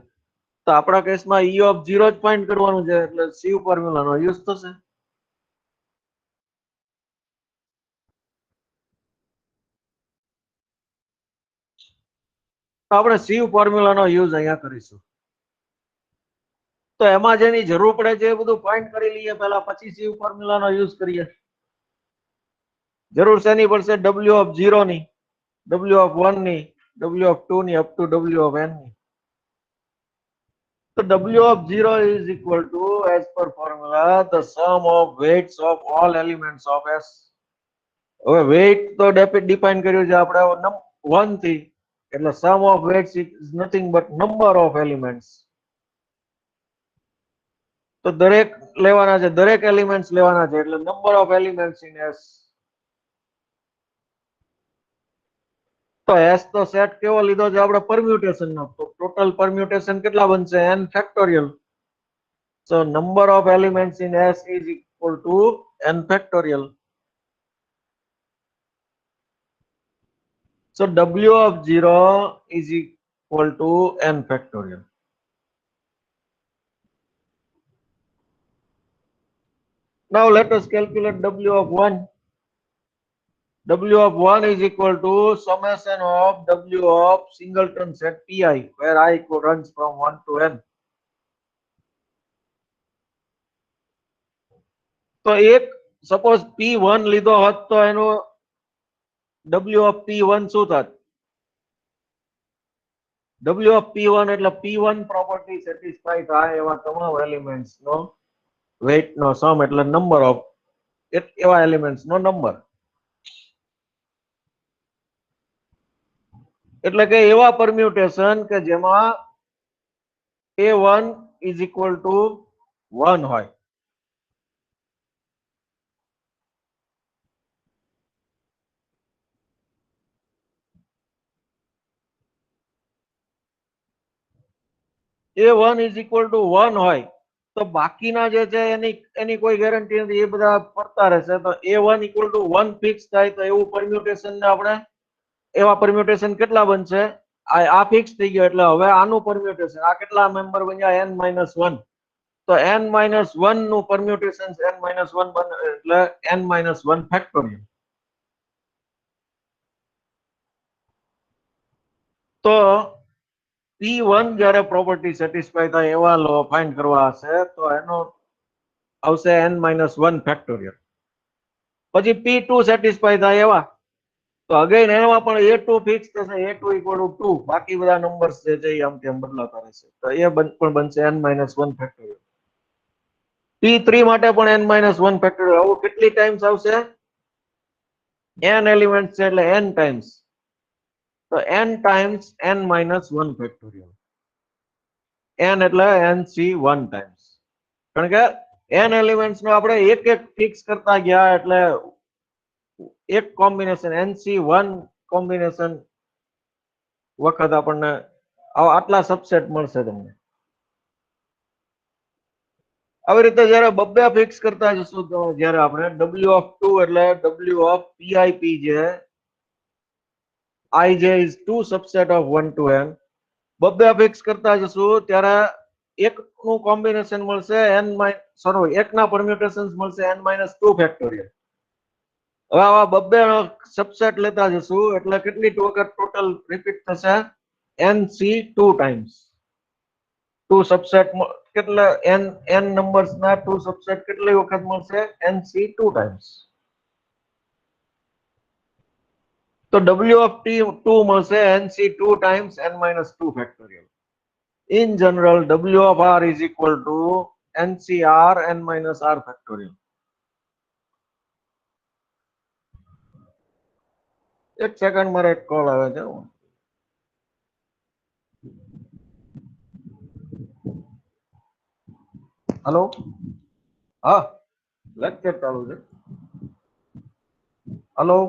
તો આપણા કેસમાં E of 0 જ ફાઇન્ડ કરવાનું છે એટલે C ફોર્મ્યુલાનો યુઝ થશે. આપણે C ફોર્મ્યુલાનો યુઝ અહીંયા કરીશું. તો એમાં જેની જરૂર પડે છે એ બધું ફાઇન્ડ કરી લઈએ પહેલા પછી C ફોર્મ્યુલાનો યુઝ કરીએ. જરૂર શેની પડશે W of 0 ની W of 1 ની W of 2 ની up to W of n ની. So W of 0 is equal to as per formula the sum of weights of all elements of S. હવે weight તો define કર્યું છે આપણે 1 થી એટલે sum of weights is nothing but number of elements. તો દરેક લેવાના છે દરેક એલિમેન્ટ્સ લેવાના છે એટલે number of elements in S. તો S તો સેટ કેવો લીધો છે આપણે પરમ્યુટેશન નો. તો ટોટલ પરમ્યુટેશન કેટલા બનશે n factorial. So number of elements in S is equal to n factorial. So W of 0 is equal to n factorial. Now let us calculate W of 1. W of 1 is equal to summation of W of singleton set Pi, where I runs from 1 to n. તો એક suppose P1 લીધો હોત તો એનો W of P1 શું થાત? W of P1 એટલે P1 property satisfy થાય એવા તમામ એલિમેન્ટ્સ નો વેઇટ નો સમ એટલે નંબર ઓફ એવા એલિમેન્ટ્સ નો નંબર. એટલે કે એવા પરમ્યુટેશન કે જેમાં A1 is equal to 1 હોય. A1 is equal to 1 હોય તો બાકીના જે છે એની કોઈ ગેરંટી નથી, એ બધા ફરતા રહેશે. તો A1 equal to 1 ફિક્સ થાય તો એવું પરમ્યુટેશન ને આપણે એવા પરમ્યુટેશન કેટલા બનશે? આ ફિક્સ થઈ ગયો એટલે હવે આનું પરમ્યુટેશન આ કેટલા મેમ્બર બન્યા? n-1. તો n-1 નું પરમ્યુટેશન n-1 બને એટલે n-1 ફેક્ટોરિયલ. તો P1 જ્યારે પ્રોપર્ટી સેટિસ્ફાઈ થાય એવા લો ફાઇન્ડ કરવા હશે તો એનો આવશે n-1 ફેક્ટોરિયલ. પછી P2 સેટિસ્ફાઈ થાય એવા તો અગેન એમાં પણ A2 ફિક્સ થશે, A2 equal to 2. બાકી બધા નંબર્સ જે છે એ આમ તેમ બદલાતા રહેશે તો એ પણ બનશે n-1 ફેક્ટોરિયલ. P3 માટે પણ n-1 ફેક્ટોરિયલ. આવું કેટલી ટાઈમ્સ આવશે? n એલિમેન્ટ્સ છે એટલે n ટાઈમ્સ. તો n times n-1 factorial. n એટલે nc1 ટાઈમ્સ. કારણ કે n એલિમેન્ટ્સ નો આપણે એક એક ફિક્સ કરતા ગયા એટલે એક કોમ્બિનેશન nc1 કોમ્બિનેશન વખત આપણને આટલા સબસેટ મળશે તમને. આવી રીતે જ્યારે બબ્બે ફિક્સ કરતા જશું તો જ્યારે આપણે W of 2 એટલે W of PIP જે ij is 2 subset of 1 to n. બબ્બે ફિક્સ કરતા જશું ત્યારે એકનું કોમ્બિનેશન મળશે એકના પરમ્યુટેશન્સ મળશે n-2 ફેક્ટોરિયલ. હવે આવા બબ્બે સબસેટ લેતા જશું એટલે કેટલી વખત ટોટલ રિપીટ થશે? nc2 times. 2 સબસેટ કેટલા n નંબર્સ ના 2 સબસેટ કેટલી વખત મળશે? nc2 times. તો W of T2 મળશે nc2 times n-2 factorial. In general, W of R is equal to ncr n-r factorial. એક સેકન્ડ મારે એક કોલ આવે છે. હેલો, હા લેક્ચર ચાલુ છે. Hello,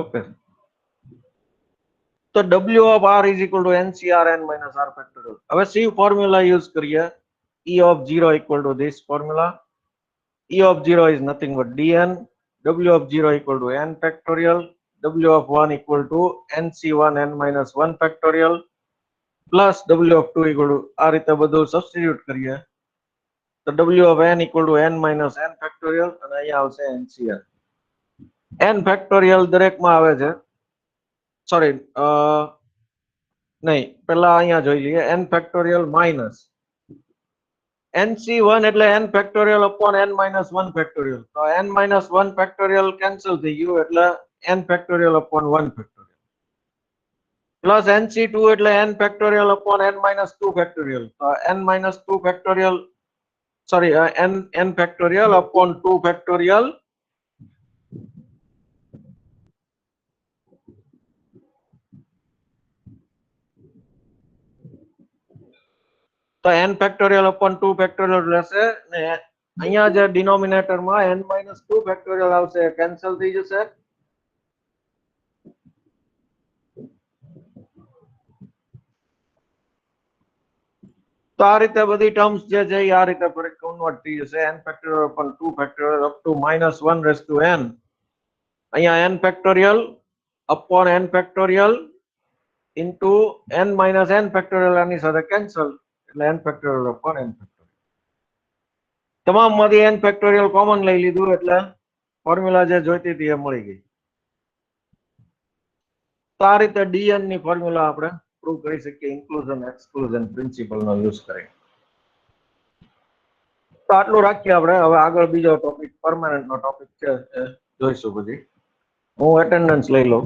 okay. તો W of R is equal to ncr n-r factorial. હવે સી ફોર્મ્યુલા યુઝ કરીએ. E of 0 equal to this formula. E of 0 is nothing but dn. W of 0 equal to n factorial. W of 1 equal to nc1 n-1 factorial plus W of 2 equal to આ રીતે બધું substitute કરીએ તો W of n equal to n-n factorial અને અહીંયા આવશે ncr. n factorial દરેકમાં આવે છે. સોરી, નહીં, પહેલા અહીંયા જોઈ લઈએ. n factorial minus nc1 એટલે n factorial upon n-1 factorial. તો n-1 factorial કેન્સલ થઈ ગયું એટલે n factorial upon 1 factorial. Plus nc2 એટલે n factorial upon n-2 factorial. તો n-2 factorial sorry n factorial upon 2 factorial તો n factorial upon 2 factorial રહેશે ને અહીંયા જે ડિનોમિનેટરમાં n-2 ફેક્ટોરિયલ આવશે કેન્સલ થઈ જશે. તો આ રીતે બધી ટર્મ્સ જે છે આ રીતે કન્વર્ટ થઈ જશે n factorial upon 2 factorial up to -1 raised to n. અહીંયા n factorial upon n factorial into n minus n factorial આની સાથે કેન્સલ એટલે n factorial upon n factorial. તમામમાંથી n ફેક્ટોરિયલ કોમન લઈ લીધું એટલે ફોર્મ્યુલા જે જોઈતી હતી એ મળી ગઈ. તો આ રીતે dn ની ફોર્મ્યુલા આપણે પ્રૂવ કરી શકીએ ઇન્ક્લુઝન એક્સક્લુઝન પ્રિન્સિપલ નો યુઝ કરી. તો આટલું રાખીએ આપણે. હવે આગળ બીજો ટોપિક પરમાનન્ટ નો ટોપિક છે જોઈશું. પછી હું એટેન્ડન્સ લઈ લઉં.